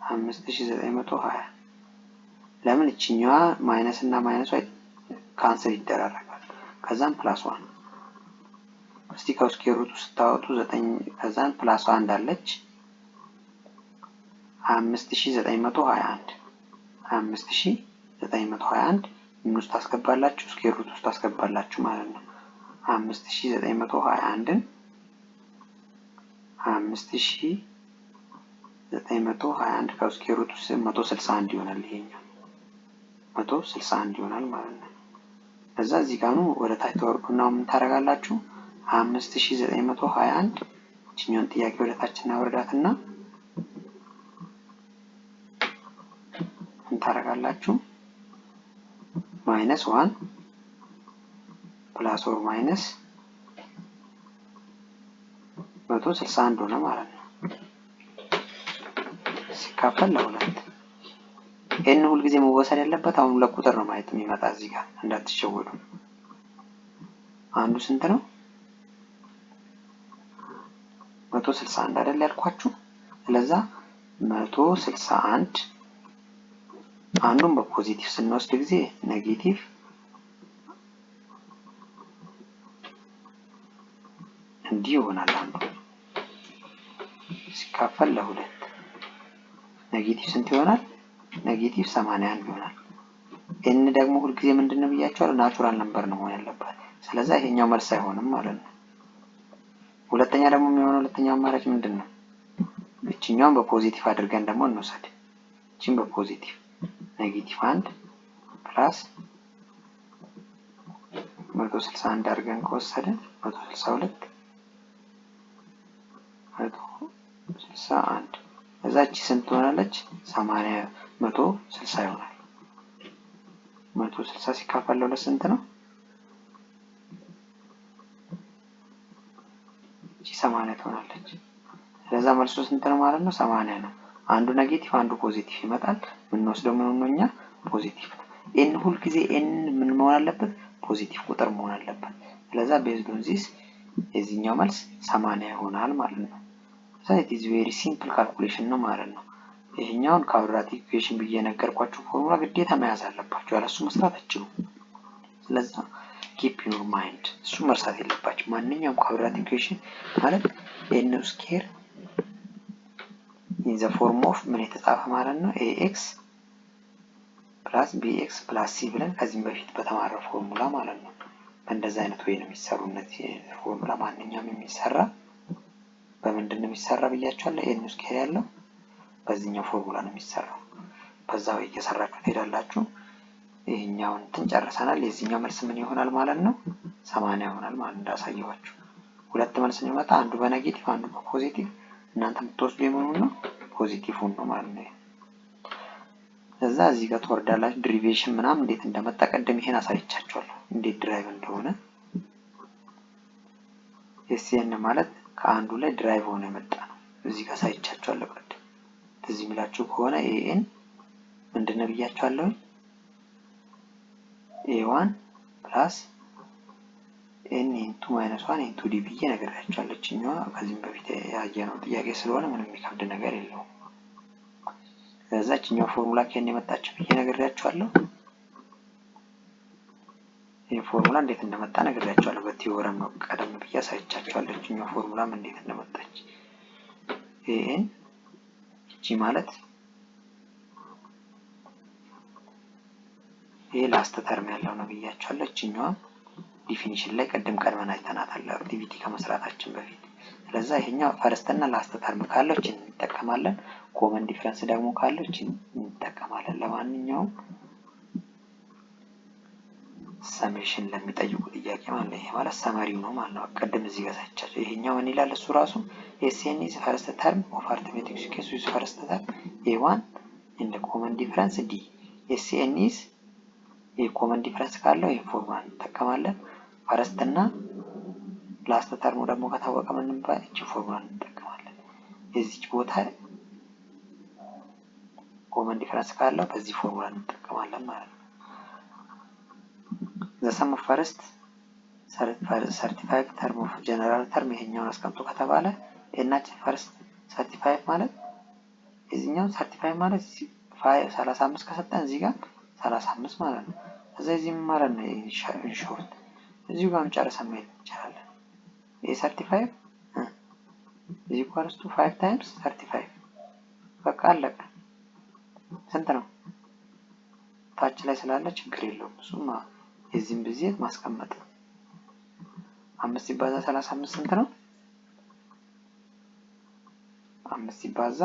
5920 ለምን እቺኛዋ ማይነስ እና ማይነስ ካንሰል ይደራረጋል። ከዛም ፕላስ 1 እስቲ ከስኩዌር ሩት ስታወጡ 9 ከዛም ፕላስ 1 አለች 5921 5921 ምን ውስጥ ታስገባላችሁ? ስኩዌር ሩት ውስጥ ታስገባላችሁ ማለት ነው። 5921ን 5921 ከስኩዌር ሩት ውስጥ 161 ይሆናል። ይሄኛው 161 ይሆናል ማለት ነው። ከዛ እዚህ ጋር ነው ወደ ታች ተወርዱና ምን ታረጋላችሁ? 5921 እቺኛውን ጥያቄ ወደ ታች እናወርዳትና ምን ታረጋላችሁ? ማይነስ 1 ፕላስ ኦር ማይነስ 161 ሆነ ማለት ነው። ሲካፈል ለሁለት ኤን ሁሉ ጊዜ መወሰድ ያለበት አሁን ለቁጥር ነው ማለት የሚመጣ እዚህ ጋር እንዳትሸወዱ። አንዱ ስንት ነው? 161 አይደል ያልኳችሁ? ስለዛ 161 አንዱን በፖዚቲቭ ስንወስድ ጊዜ ኔጌቲቭ እንዲህ ይሆናል። አንዱ ሲካፈል ለሁለት ኔጌቲቭ ስንት ይሆናል? ኔጌቲቭ 81 ይሆናል። ኤን ደግሞ ሁሉ ጊዜ ምንድነው ብያችኋለሁ? ናቹራል ነምበር ነው መሆን ያለበት። ስለዚህ ይሄኛው መልስ አይሆንም ማለት ነው። ሁለተኛ ደግሞ የሚሆነው ሁለተኛው አማራጭ ምንድነው? እቺኛውን በፖዚቲቭ አድርገን ደግሞ እንውሰድ። እቺን በፖዚቲቭ ኔጌቲቭ 1 ፕላስ 161 አድርገን ከወሰድን 162 161 እዛች ስንት ሆናለች? 80 160 ይሆናል። 160 ሲካፈል ለሁለት ስንት ነው? እቺ 80 ትሆናለች። ስለዚህ መልሱ ስንት ነው ማለት ነው? 80 ነው። አንዱ ኔጌቲቭ አንዱ ፖዚቲቭ ይመጣል። የምንወስደው ምን ነው? እኛ ፖዚቲቭ ነው። ኤን ሁሉ ጊዜ ኤን ምን መሆን አለበት? ፖዚቲቭ ቁጥር መሆን አለበት። ስለዚህ ቤዝድ ኦን ዚስ የዚህኛው መልስ 80 ይሆናል ማለት ነው። ስለዚህ ኢት ኢዝ ቬሪ ሲምፕል ካልኩሌሽን ነው ማለት ነው። ይሄኛውን ኳድራቲክ ኢኩዌሽን ብዬ ነገርኳችሁ ፎርሙላ ግዴታ መያዝ አለባችሁ፣ ያለሱ መስራት አትችሉም። ስለዚህ ኪፕ ዩር ማይንድ እሱ መርሳት የለባችሁ። ማንኛውም ኳድራቲክ ኢኩዌሽን ማለት ኤን ስኩዌር ኢን ዘ ፎርም ኦፍ ምን የተጻፈ ማለት ነው ax ፕላስ bx ፕላስ c ብለን ከዚህም በፊት በተማረው ፎርሙላ ማለት ነው። በእንደዛ አይነት ወይ ነው የሚሰሩ እነዚህ ፎርሙላ። ማንኛውም የሚሰራ በምንድን ነው የሚሰራ ብያችኋለሁ? ኤን ስኩዌር ያለው በዚህኛው ፎርሙላ ነው የሚሰራው። በዛው እየሰራችሁ ትሄዳላችሁ። ይሄኛውን ጨርሰናል። የዚህኛው መልስ ምን ይሆናል ማለት ነው? 80 ይሆናል ማለት እንዳሳየዋችሁ። ሁለት መልስ ነው የሚመጣ፣ አንዱ በኔጌቲቭ አንዱ በፖዚቲቭ። እናንተ የምትወስዱ የምኑን ነው? ፖዚቲቭን ነው ማለት ነው። እዛ እዚህ ጋር ተወርዳላችሁ። ድሪቬሽን ምናምን እንዴት እንደመጣ ቀደም ይሄን አሳይቻችኋለሁ፣ እንዴት ድራይቭ እንደሆነ። ኤስኤን ማለት ከአንዱ ላይ ድራይቭ ሆኖ የመጣ ነው። እዚህ ጋር አሳይቻችኋለሁ ቀደም። እዚህ የሚላችሁ ከሆነ ኤኤን ምንድነው ብያችኋለሁ? ኤ1 ፕላስ ኤን ኢንቱ ማይነስ 1 ኢንቱ ዲ ብዬ ነገራችኋለሁ። እኛዋ ከዚህም በፊት ያየነው ጥያቄ ስለሆነ ምንም የሚከብድ ነገር የለውም። እዛችኛው ፎርሙላ ከእኔ የመጣችው ብዬ ነግሬያችኋለሁ። ይሄ ፎርሙላ እንዴት እንደመጣ ነግሬያችኋለሁ። በቲዮረም ነው ቀደም ብዬ አሳይቻችኋለሁ። እኛው ፎርሙላም እንዴት እንደመጣች ኤን እቺ ማለት ይሄ ላስት ተርም ያለው ነው ብያችኋለሁ። እኛዋ ዲፊኒሽን ላይ ቀደም ቀድመን አይተናታል አክቲቪቲ ከመስራታችን በፊት። ስለዚህ ይሄኛው ፈርስት እና ላስት ተርም ካለው እቺን እንጠቀማለን። ኮመን ዲፈረንስ ደግሞ ካለው እቺን እንጠቀማለን። ለማንኛውም ሰሜሽን ለሚጠይቁ ጥያቄ ማለት ነው። ይሄ ማለት ሰመሪው ነው ማለት ነው። ቀደም እዚህ ጋር ሳይቻቸው ይሄኛው ምን ይላል? እሱ ራሱ ኤስኤን ኢዝ ፈርስት ተርም ኦፍ አርትሜቲክ ስኬስ ዊዝ ፈርስት ተርም ኤ1 ኢን ዘ ኮመን ዲፈረንስ ዲ። ኤስኤን ኢዝ የኮመን ዲፈረንስ ካለው ይሄ ፎርሙላ እንጠቀማለን። ፈርስት እና ላስት ተርሙ ደግሞ ከታወቀ ምን እንባል? እቺ ፎርሙላ እንጠቀማለን። እዚች ቦታ ኮመን ዲፈረንስ ካለው በዚህ ፎርሙላ እንጠቀማለን ማለት ነው። the sum of first 35 term of general term ይሄኛውን አስቀምጡ ከተባለ ኤናችን ፈርስት 35 ማለት እዚህኛው 35 ማለት 35 ከሰጠን እዚህ ጋር 35 ማለት ነው። እዚህ ማለት ነው ኢንሾርት እዚሁ ጋር ጨርሰን መሄድ እንችላለን። ይሄ 35 is equals to 5 times 35 በቃ አለቀ። ስንት ነው? ታች ላይ ስላለ ችግር የለውም። እሱማ የዚህም ብዜት ማስቀመጥ 5 ሲባዛ 35 ስንት ነው? 5 ሲባዛ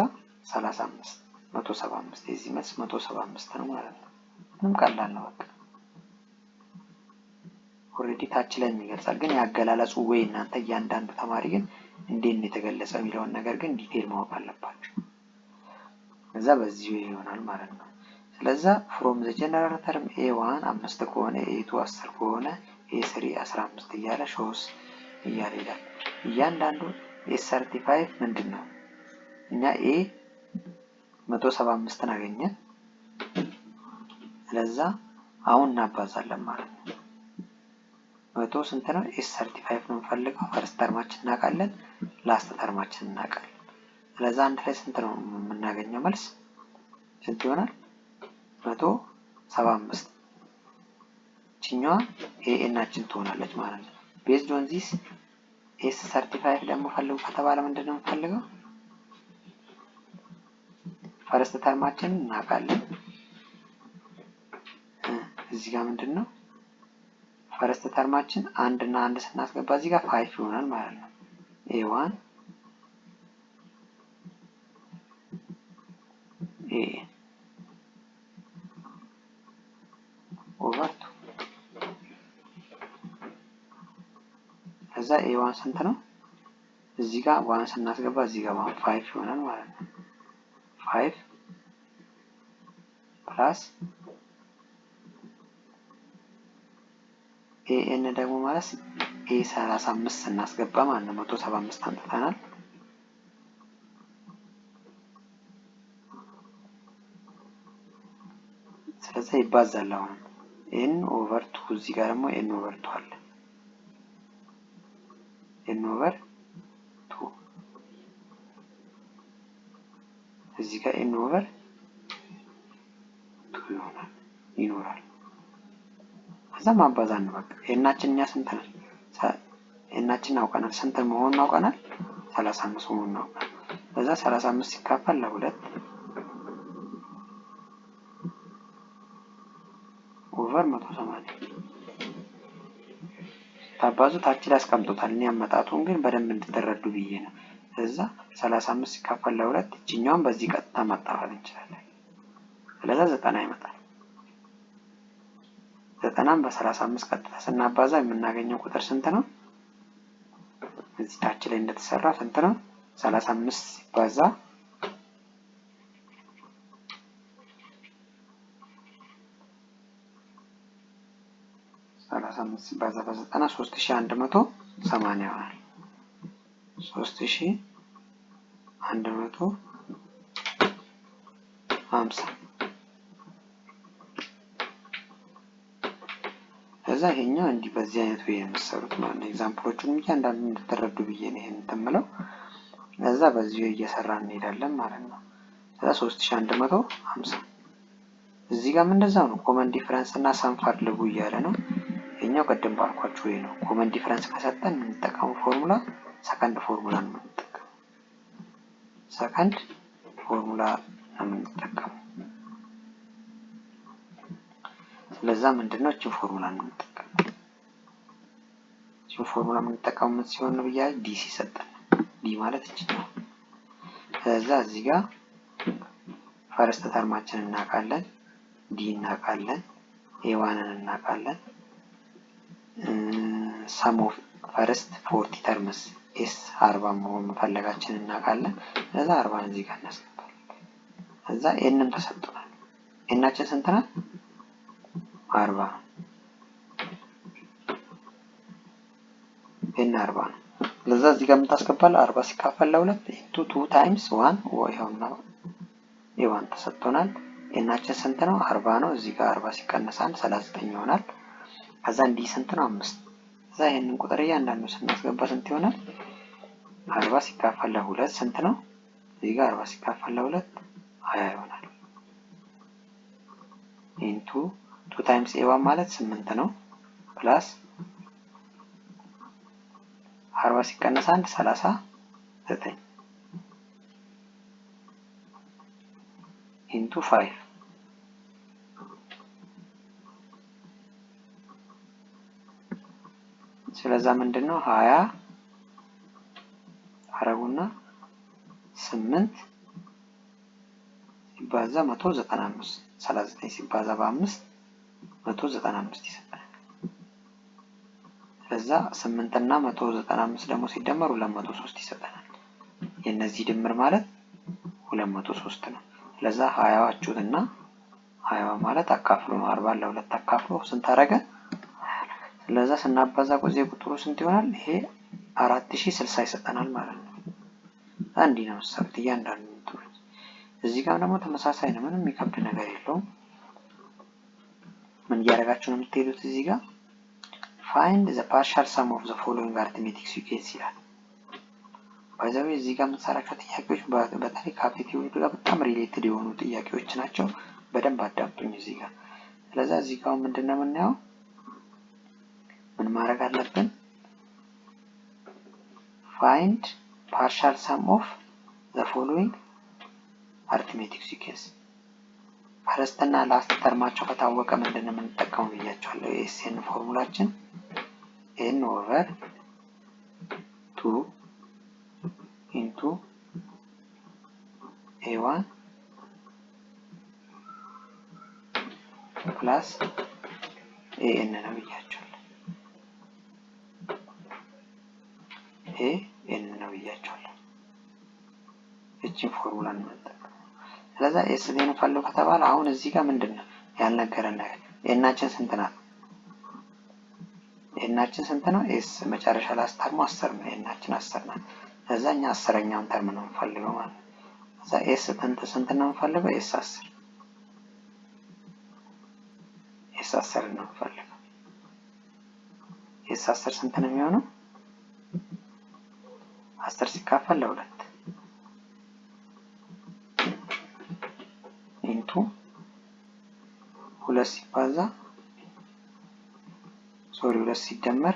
35 175። የዚህ መልስ 175 ነው ማለት ነው። ምንም ቀላል ነው። በቃ ኦሬዲ ታች ላይ የሚገልጻል፣ ግን ያገላለጹ ወይ እናንተ እያንዳንዱ ተማሪ ግን እንዴት ነው የተገለጸው የሚለውን ነገር ግን ዲቴል ማወቅ አለባችሁ። እዛ በዚህ ይሆናል ማለት ነው። ስለዚህ from the general term a1 5 ከሆነ a2 10 ከሆነ a3 15 እያለ ሾስ እያለ ይላል። እያንዳንዱ s35 ምንድነው? እኛ a 175 አገኘን። ስለዚህ አሁን እናባዛለን ማለት ነው። 100 ስንት ነው? s35 ነው የምፈልገው። ፈርስት ተርማችን እናውቃለን፣ ላስት ተርማችን እናውቃለን። ስለዚህ አንድ ላይ ስንት ነው የምናገኘው መልስ? ስንት ይሆናል? 175 ቺኛዋ ኤናችን ትሆናለች ማለት ነው። ቤዝድ ኦን ዚስ s35 ደግሞ ፈልጉ ከተባለ ምንድነው የምፈልገው? ፈርስት ተርማችን እናውቃለን። እዚህ ጋር ምንድነው ፈርስት ተርማችን አንድ እና አንድ ስናስገባ እዚህ ጋር 5 ይሆናል ማለት ነው። a1 ኤ ኦቨር 2 ከዛ ኤ1 ስንት ነው? እዚህ ጋር 1 ስናስገባ እዚህ ጋር 5 ይሆናል ማለት ነው። 5 ፕላስ ኤን ደግሞ ማለት ኤ35 ስናስገባ ማለት ነው 175 አምጥተናል። ስለዚህ ይባዛል። አሁን ኤን ኦቨር 2 እዚህ ጋር ደግሞ ኤን ኦቨር 2 አለ። ኤን ኦቨር 2 እዚህ ጋር ኤን ኦቨር 2 ይኖራል። ከዛ ማባዛት ነው በቃ። ኤናችን እኛ ስንት ነው? ኤናችን አውቀናል። ስንት መሆኑን አውቀናል? 35 መሆኑን አውቀናል። ከዛ 35 ሲካፈል ለ2 ኦቨር 180 ታባዙ ታች ላይ አስቀምጦታል። እኔ አመጣጡን ግን በደንብ እንድትረዱ ብዬ ነው። ከዛ 35 ሲካፈል ለ2 እቺኛውን በዚህ ቀጥታ ማጣፋት እንችላለን። ስለዚህ 90 ይመጣል። 90ን በ35 ቀጥታ ስናባዛ የምናገኘው ቁጥር ስንት ነው? እዚህ ታች ላይ እንደተሰራ ስንት ነው? 35 ሲባዛ 35 ሲባዛ በ90 3180 ይሆናል። 3150 ከዛ ይሄኛው እንዲህ በዚህ አይነት ወይ የምትሰሩት ማለት ነው። ኤግዛምፕሎቹን እያንዳንዱ እንድትረዱ ብዬ ነው ይሄን ተምለው። ከዛ በዚህ እየሰራን እንሄዳለን ማለት ነው። ከዛ 3150 እዚህ ጋርም እንደዛው ነው። ኮመን ዲፈረንስ እና ሰም ፈልጉ እያለ ነው። ይሄኛው ቀደም ባልኳችሁ ወይ ነው። ኮመን ዲፈረንስ ከሰጠን የምንጠቀመው ፎርሙላ ሰከንድ ፎርሙላ ነው የምንጠቀመው። ሰከንድ ፎርሙላ ነው የምንጠቀመው። ስለዛ ምንድነው እቺ ፎርሙላ ነው የምንጠቀመው። እቺ ፎርሙላ የምንጠቀመው ምን ሲሆን ነው ብያለሁ? ዲ ሲሰጠን ዲ ማለት እቺ ነው። ስለዛ እዚህ ጋር ፈርስት ተርማችንን እናውቃለን፣ ዲ እናውቃለን፣ ኤ1ን እናውቃለን። ሰም ኦፍ ፈርስት 40 ተርምስ ኤስ 40 መሆን መፈለጋችንን እናውቃለን። ስለዛ 40 እዚህ ጋር እናስገባለን። ከዛ ኤንን ተሰጥቷል። ኤናችን ስንት ነው? 40 ኤን 40 ነው። ስለዛ እዚህ ጋር የምታስገባል 40 ሲካፈል ለ2 ኢንቱ 2 ታይምስ 1 ይኸውና ኤ1 ተሰጥቶናል። ኤናችን ስንት ነው? 40 ነው። እዚህ ጋር 40 ሲቀነስ 1 39 ይሆናል። ከዛ እንዲህ ስንት ነው? 5 ከዛ ይሄንን ቁጥር እያንዳንዱ ስናስገባ ስንት ይሆናል? 40 ሲካፈል ለ2 ስንት ነው? እዚህ ጋር 40 ሲካፈል ለ2 20 ይሆናል። ኢንቱ 2 ታይምስ ኤ1 ማለት 8 ነው ፕላስ 40 ሲቀነስ 1 39 ኢንቱ 5 ስለዛ ምንድነው 20 አረጉና 8 ሲባዛ 195 39 ሲባዛ በ5 195 ይሰጣል። ስለዛ 8 እና 195 ደግሞ ሲደመር 203 ይሰጣል። የነዚህ ድምር ማለት 203 ነው። ስለዛ 20 አችሁትና 20 ማለት አካፍሎ 40 ለ2 አካፍሎ ስንት አረገ? ስለዛ ስናባዛ ቁጥሩ ስንት ይሆናል? ይሄ 4060 ይሰጠናል ማለት ነው። አንዲ ነው ሰብት እያንዳንዱ እንትኖች እዚህ ጋር ደግሞ ተመሳሳይ ነው። ምንም የሚከብድ ነገር የለውም። ምን እያደረጋችሁ ነው የምትሄዱት? እዚህ ጋር find the partial sum of the following arithmetic sequence ይላል። ባይዘው እዚህ ጋር የምትሰራቸው ጥያቄዎች በተለይ ከአፕቲቲዩድ ጋር በጣም ሪሌትድ የሆኑ ጥያቄዎች ናቸው። በደንብ አዳምጡኝ እዚህ ጋር። ስለዚህ እዚህ ጋር ምንድነው የምናየው? ምን ማድረግ አለብን? find partial sum of the following arithmetic sequence ፈርስት እና ላስት ተርማቸው ከታወቀ ምንድነው የምንጠቀመው ብያቸዋለሁ። ኤስኤን ፎርሙላችን ኤን ኦቨር 2 ኢንቱ ኤ1 ፕላስ ኤን ነው ብያቸዋለሁ። ኤን ነው ብያቸዋለሁ። እቺን ፎርሙላ እንጠቀም። ስለዛ ኤስ ዜን ፈልጉ ከተባለ አሁን እዚህ ጋር ምንድነው ያልነገረን ነገር ኤናችን ስንት ናት? ኤናችን ስንት ነው? ኤስ መጨረሻ ላይ አስተርሞ 10 ነው። ኤናችን 10 ናት። ስለዛ እኛ 10ኛውን ተርም ነው የምንፈልገው ማለት ነው። ስለዛ ኤስ ስንት ነው የምንፈልገው? ኤስ 10 ነው የምንፈልገው። ኤስ 10 ስንት ነው የሚሆነው? 10 ሲካፈል ለ2 ኢንቱ 2 ሲባዛ 2 ሲደመር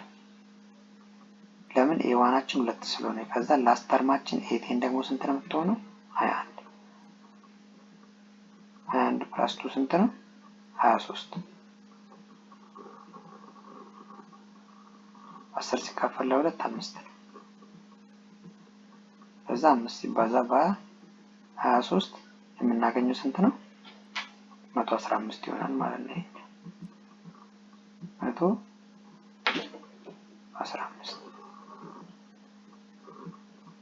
ለምን ኤዋናችን 2 ስለሆነ ከዛ ላስት ተርማችን ኤቴን ደግሞ ስንት ነው የምትሆነው? 21 ፕላስ 2 ስንት ነው? 23 10 ሲካፈል ለ2 5 ነው። ከዛ 5 ሲባዛ በ23 የምናገኘው ስንት ነው? 115 ይሆናል ማለት ነው። 115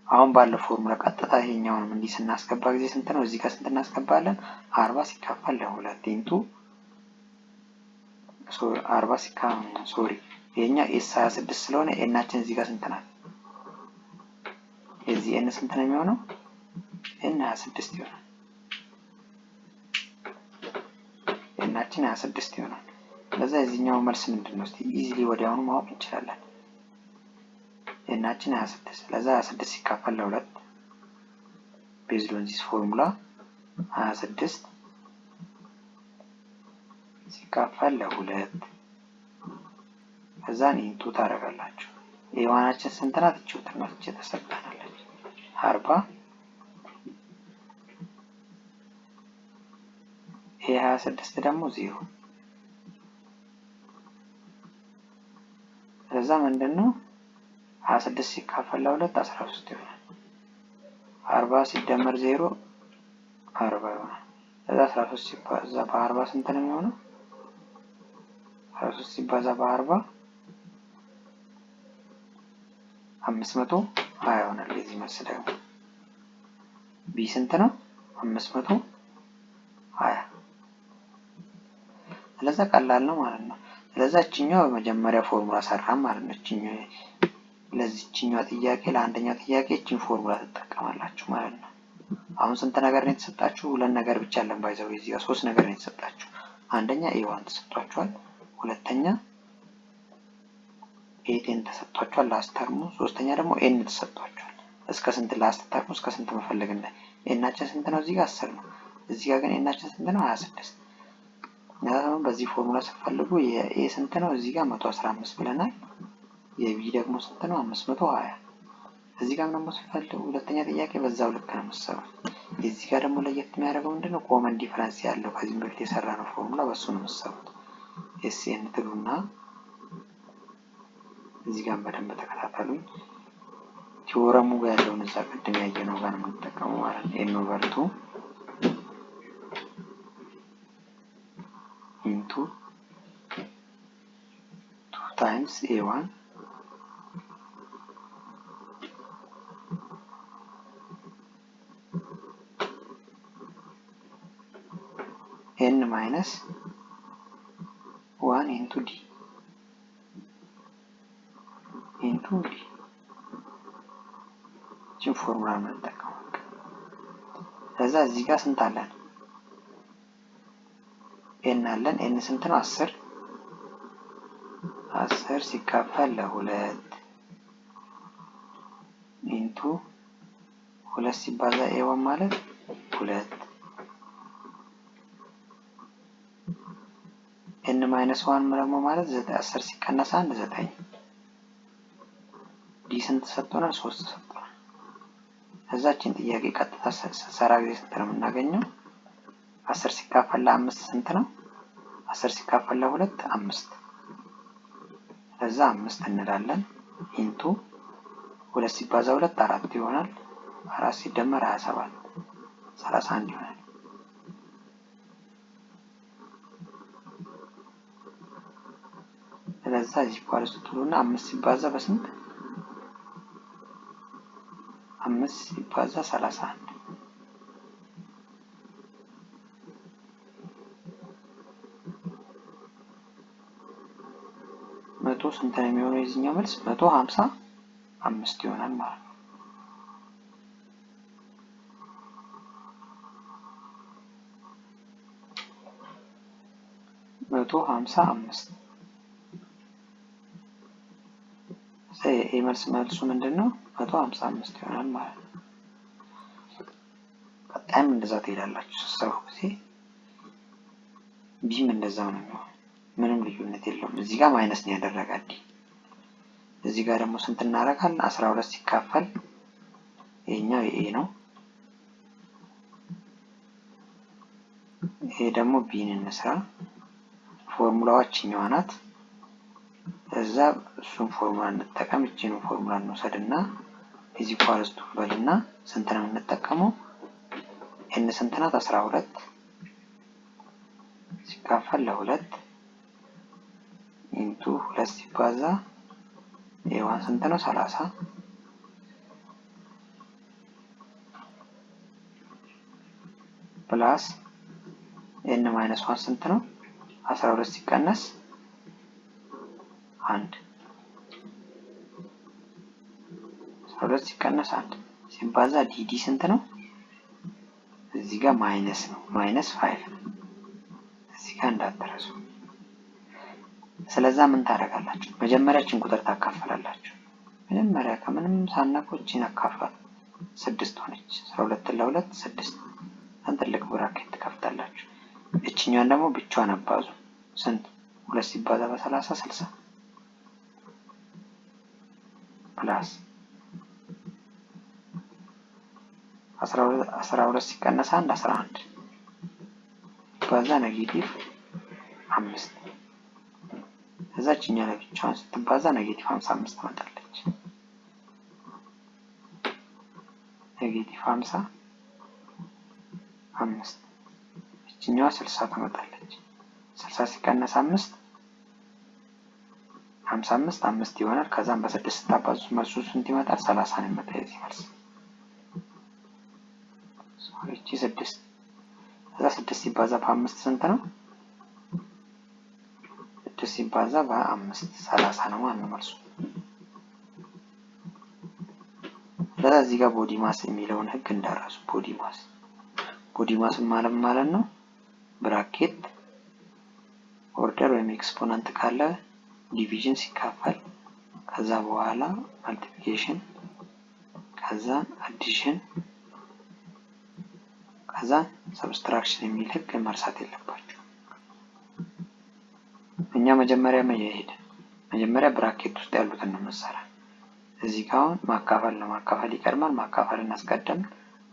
አሁን ባለው ፎርሙላ ቀጥታ ይሄኛውን እንዲህ ስናስገባ ጊዜ ስንት ነው? እዚህ ጋር ስንት እናስገባለን? 40 ሲካፈል ለ2 ኢንቱ 40 ሲካፈል ይሄኛ ኤስ 26 ስለሆነ ኤናችን እዚህ ጋር ስንት ናት? የዚህ ኤን ስንት ነው የሚሆነው? ኤን 26 ይሆናል። ኤናችን 26 ይሆናል። ስለዚህ የዚህኛው መልስ ምንድነው? እስቲ ኢዚሊ ወዲያውኑ ማወቅ እንችላለን። ኤናችን 26 ስለዚህ 26 ሲካፈል ለ2 ቤዝድ ኦን ዚስ ፎርሙላ 26 ሲካፈል ለ2 ከዛን ኢንቱ ታደርጋላችሁ። ኤዋናችን ስንት ናት? እቺው ትምህርት ተሰጥታናለች 40 26 ደግሞ 0 ስለዛ ምንድነው 26 ሲካፈል ለ2 13 ይሆናል። 40 ሲደመር 0 40 ይሆናል። ስለዛ 13 ሲባዛ በ40 ስንት ነው የሚሆነው? 13 ሲባዛ በ40 520 ይሆናል። የዚህ መልስ ደግሞ ቢ ስንት ነው? 520 ስለዛ ቀላል ነው ማለት ነው። ስለዛ እቺኛው በመጀመሪያ ፎርሙላ ሰራን ማለት ነው። እቺኛው ለዚህኛው ጥያቄ ለአንደኛው ጥያቄ እቺን ፎርሙላ ተጠቀማላችሁ ማለት ነው። አሁን ስንት ነገር ነው የተሰጣችሁ? ሁለት ነገር ብቻ አለን ባይዘው እዚህ ጋር 3 ነገር ነው የተሰጣችሁ። አንደኛ ኤ1 ተሰጥቷችኋል፣ ሁለተኛ ኤቴን ተሰጥቷችኋል ላስት ተርሙ፣ ሶስተኛ ደግሞ ኤን ተሰጥቷችኋል። እስከ ስንት ላስት ተርሙ እስከ ስንት መፈለግ እንደ ኤናችን ስንት ነው? እዚህ ጋር 10 ነው። እዚህ ጋር ግን ኤናችን ስንት ነው? 26 ነው። በዚህ ፎርሙላ ስትፈልጉ የኤ ስንት ነው? እዚህ ጋር 115 ብለናል። የቢ ደግሞ ስንት ነው? 520። እዚህ ጋር ደግሞ ስትፈልጉ ሁለተኛ ጥያቄ በዛው ልክ ነው የምትሰሩት። እዚህ ጋር ደግሞ ለየት የሚያደርገው ምንድነው? ኮመን ዲፈረንስ ያለው ከዚህ በፊት የሰራነው ፎርሙላ በሱ ነው የምትሰሩት። ኤስኤን ትሉና እዚህ ጋር በደንብ ተከታተሉኝ። ቲዎረሙ ጋር ያለውን እዛ ቅድም ያየነው ጋር ነው የምንጠቀመው ማለት ነው። ኤን ኦቨር 2 ኢንቱ 2 ታይምስ ኤ1 ኤን ማይነስ 1 ኢንቱ ዲ ኢንቱ ዲ እቺን ፎርሙላ እንጠቀማለን። ከዛ እዚህ ጋር ስንት አለን? ኤን አለን። ኤን ስንት ነው? 10 ሲካፈል ለ2 ኢንቱ 2 ሲባዛ ኤ1 ማለት 2 ኤን ማይነስ 1 ደግሞ ማለት 10 ሲቀነስ 1 9 ዲ ስንት ሰጥቶናል? 3 ሰጥቶናል። እዛችን ጥያቄ ቀጥታ ሰራ ጊዜ ስንት ነው የምናገኘው? 10 ሲካፈል ለ5 ስንት ነው? 10 ሲካፈል ለ2 5 ከዛ 5 እንላለን ኢንቱ 2 ሲባዛ 2 4 ይሆናል። 4 ሲደመር 27 31 ይሆናል። ከዛ እዚህ ኳልስ ትሉና 5 ሲባዛ በስንት 5 ሲባዛ 31 መቶ ስንት ነው የሚሆነው? የዚህኛው መልስ 155 ይሆናል ማለት ነው። 155 መልሱ ምንድነው? 155 ይሆናል ማለት ነው። ቀጣይም እንደዛ ትሄዳላችሁ ስትሰሩ ጊዜ ቢም እንደዛው ነው የሚሆነው። ምንም ልዩነት የለውም። እዚህ ጋር ማይነስ ነው ያደረጋል። እዚህ ጋር ደግሞ ስንት እናደርጋለን? 12 ሲካፈል ይሄኛው ኤ ነው። ይሄ ደግሞ ቢን እንስራ። ፎርሙላዋችኛዋ ናት። እዛ እሱን ፎርሙላ እንጠቀም። እቺን ፎርሙላ እንወስድና እዚህ ኳልስቱ በልና ስንት ነው እንጠቀመው? ኤን ስንት ናት? 12 ሲካፈል ለ2 ኢንቱ 2 ሲባዛ ኤዋን ስንት ነው? 30 ፕላስ ኤን ማይነስ 1 ስንት ነው? 12 ሲቀነስ 1 12 ሲቀነስ 1 ሲባዛ ዲዲ ስንት ነው? እዚህ ጋር ማይነስ ነው። ማይነስ 5 እዚህ ጋር እንዳትረሱ። ስለዛ ምን ታደርጋላችሁ? መጀመሪያችን ቁጥር ታካፈላላችሁ። መጀመሪያ ከምንም ሳናቆችን አካፍሏት 6 ሆነች። 12 ለ2 6 ትልቅ ብራኬት ትከፍታላችሁ። እቺኛዋን ደግሞ ብቻዋን አባዙ። ስንት 2 ሲባዛ በ30 60 ፕላስ 12 ሲቀነስ 1 11 ሲባዛ ኔጌቲቭ 5 እዛችኛ ላይ ብቻዋን ስትባዛ ኔጌቲቭ 55 ትመጣለች። ኔጌቲቭ 55 እቺኛዋ 60 ትመጣለች። 60 ሲቀነስ 5 55 5 ይሆናል። ከዛም በ6 ስታባዙ መልሱ ስንት ይመጣል? 30 ነው የሚመጣው የዚህ መልስ። እቺ 6 ከዛ 6 ሲባዛ በ5 ስንት ነው? 6 ሲባዛ በ5 30 ነው ማለት ነው መልሱ። ስለዚህ ጋር ቦዲ ማስ የሚለውን ህግ እንዳራሱ። ቦዲ ማስ ማለት ነው ብራኬት ኦርደር ወይም ኤክስፖነንት ካለ ዲቪዥን ሲካፈል ከዛ በኋላ ማልቲፕሊኬሽን ከዛ አዲሽን ከዛ ሰብስትራክሽን የሚል ህግ መርሳት የለባችሁ። እኛ መጀመሪያ ብራኬት ውስጥ ያሉትን ነው መሰራት። እዚህ ጋር አሁን ማካፈል ይቀድማል። ማካፈል እናስቀድም።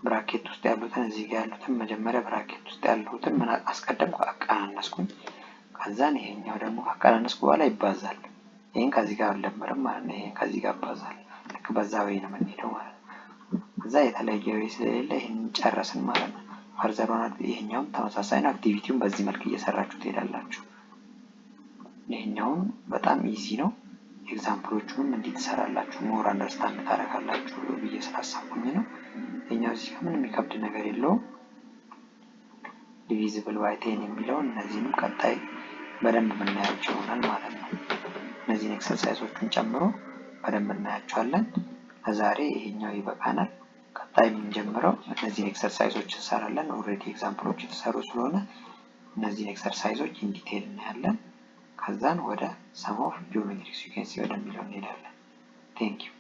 ብራኬት ውስጥ ያሉትን እዚህ ጋር ያሉትን መጀመሪያ ብራኬት ውስጥ ያሉትን ምን አስቀደምኩ? አቀናነስኩኝ። ከዛን ይሄኛው ደግሞ ካቀናነስኩ በኋላ ይባዛል። ይሄን ከዚህ ጋር አልደምርም ማለት ነው። ይሄን ከዚህ ጋር አባዛል። ልክ በዛ ወይ ነው የምንሄደው ማለት ነው። ከዛ የተለየ ወይ ስለሌለ ይሄን ጨረስን ማለት ነው። ፈርዘር ሆነ ይሄኛውም ተመሳሳይ ነው። አክቲቪቲውን በዚህ መልክ እየሰራችሁ ትሄዳላችሁ። ይሄኛውን በጣም ኢዚ ነው። ኤግዛምፕሎቹንም እንዴት ትሰራላችሁ ሞር አንደርስታንድ ታደርጋላችሁ ብዬ ስላሰብኩኝ ነው። ይሄኛው እዚህ ጋር ምንም የሚከብድ ነገር የለውም። ዲቪዚብል ባይ 10 የሚለውን እነዚህንም ቀጣይ በደንብ የምናያቸው ይሆናል ማለት ነው። እነዚህን ኤክሰርሳይዞችን ጨምሮ በደንብ እናያቸዋለን። ለዛሬ ይሄኛው ይበቃናል። ቀጣይ የምንጀምረው እነዚህን ኤክሰርሳይዞች እንሰራለን። ኦልሬዲ ኤግዛምፕሎች የተሰሩ ስለሆነ እነዚህን ኤክሰርሳይዞች ኢን ዲቴል እናያለን። ከዛን ወደ ሰም ኦፍ ጂኦሜትሪክ ሲኩዌንስ ወደሚለው እንሄዳለን። ቴንክ ዩ